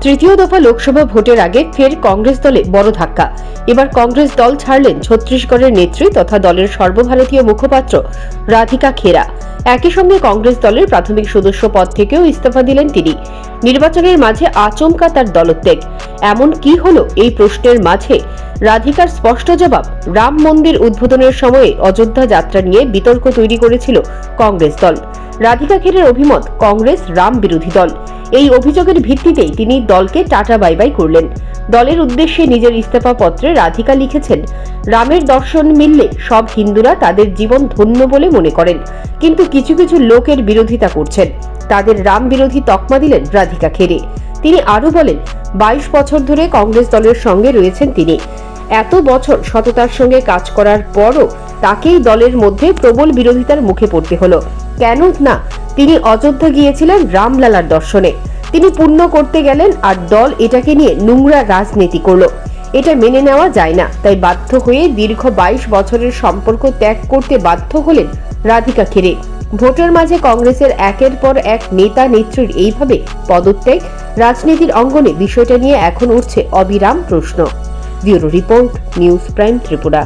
তৃতীয় দফা লোকসভা ভোটের আগে ফের কংগ্রেস দলে বড় ধাক্কা। এবার কংগ্রেস দল ছাড়লেন ছত্তিশগড়ের নেত্রী তথা দলের সর্বভারতীয় মুখপাত্র রাধিকা খেরা। একই সঙ্গে কংগ্রেস দলের প্রাথমিক সদস্য পদ থেকেও ইস্তফা দিলেন তিনি। নির্বাচনের মাঝে আচমকা তার দলত্যাগ। এমন কি হলো এই প্রশ্নের মাঝে রাধিকার স্পষ্ট জবাব, রাম মন্দির উদ্বোধনের সময়ে অযোধ্যা যাত্রা নিয়ে বিতর্ক তৈরি করেছিল কংগ্রেস দল। রাধিকা খেরের অভিমত, কংগ্রেস রাম বিরোধী দল। এই অভিযোগের ভিত্তিতেই তিনি দলকে টাটা বাই বাই করলেন। দলের উদ্দেশ্যে নিজের ইস্তফা পত্রে রাধিকা লিখেছেন, রামের দর্শন মিললে সব হিন্দুরা তাদের জীবন ধন্য বলে মনে করেন, কিন্তু কিছু কিছু লোকের বিরোধিতা করছেন। তাদের রাম বিরোধী তকমা দিলেন রাধিকা খেরে। তিনি আরো বলেন, 22 বছর ধরে কংগ্রেস দলের সঙ্গে রয়েছেন তিনি। এত বছর সততার সঙ্গে কাজ করার পরও তাকেই দলের মধ্যে প্রবল বিরোধিতার মুখে পড়তে হলো। কেন না, তিনি অযোধ্যা গিয়েছিলেন রামলালার দর্শনে। তিনি পুণ্য করতে গেলেন আর দল এটাকে নিয়ে নোংরা রাজনীতি করলো। এটা মেনে নেওয়া যায় না। তাই বাধ্য হয়ে দীর্ঘ 22 বছরের সম্পর্ক ত্যাগ করতে বাধ্য হলেন রাধিকা খেরে। ভোটের মাঝে কংগ্রেসের একের পর এক নেতা নেত্রীর এইভাবে পদত্যাগ, রাজনীতির অঙ্গনে বিষয়টা নিয়ে এখন উঠছে অবিরাম প্রশ্ন। Bureau report, news prime Tripura.